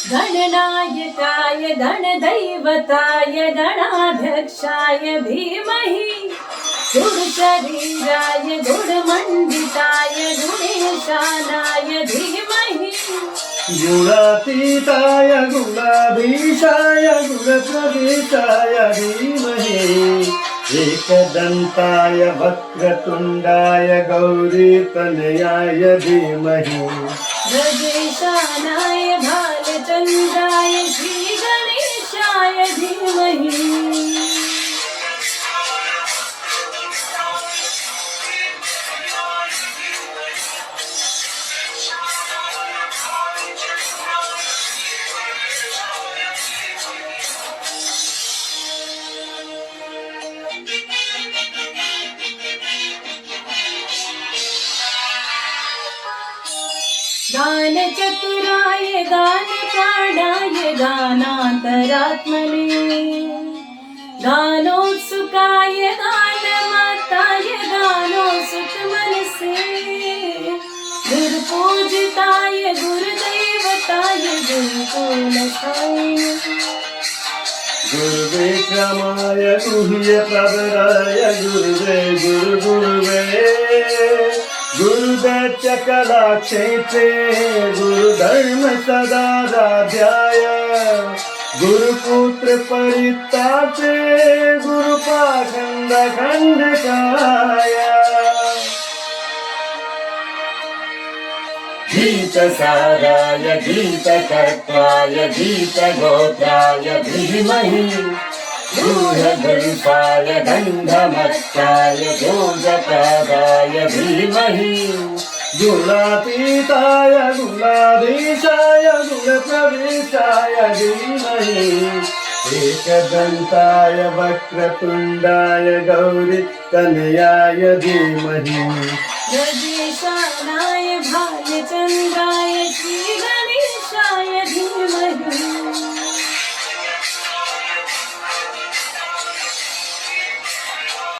गणनायकाय गणदैवताय गणाध्यक्षाय धीमहि गुरुशरीराय गुरुमण्डिताय गुणेशानाय धीमहि गुणातीताय गुणाधीशाय गुणप्रवेशाय धीमहि एकदन्ताय वक्रतुण्डाय गौरीतनयाय धीमहि गजेशानाय भालचन्द्राय श्रीगणेशाय धीमहि गानचतुराय गानप्राणाय गानान्तरात्मने गानोत्सुकाय गानमाताय गानोत्सुकमनसे गुरुपूजिताय गुरुदैवताय गुरुकुलस्थायिने गुरुविक्रमाय गुह्यप्रवराय गुरुवे गुरुगुरुवे गुरुदैत्य कलाक्षेत्रे गुरुधर्म सदाराध्याय गुरुपुत्र परितापे गुरुपाखण्ड खण्डकाय गीतसाराय गीतकर्ताय गीतगोत्राय धीमहि गूढगुल्फाय गन्धमत्ताय भोजप्रदाय धीमहि गुणातीताय गुणाधीशाय गुणप्रवेशाय धीमहि एकदन्ताय वक्रतुण्डाय गौरीतनयाय धीमहि गजेशानाय भालचन्द्राय श्रीगणेशाय धीमहि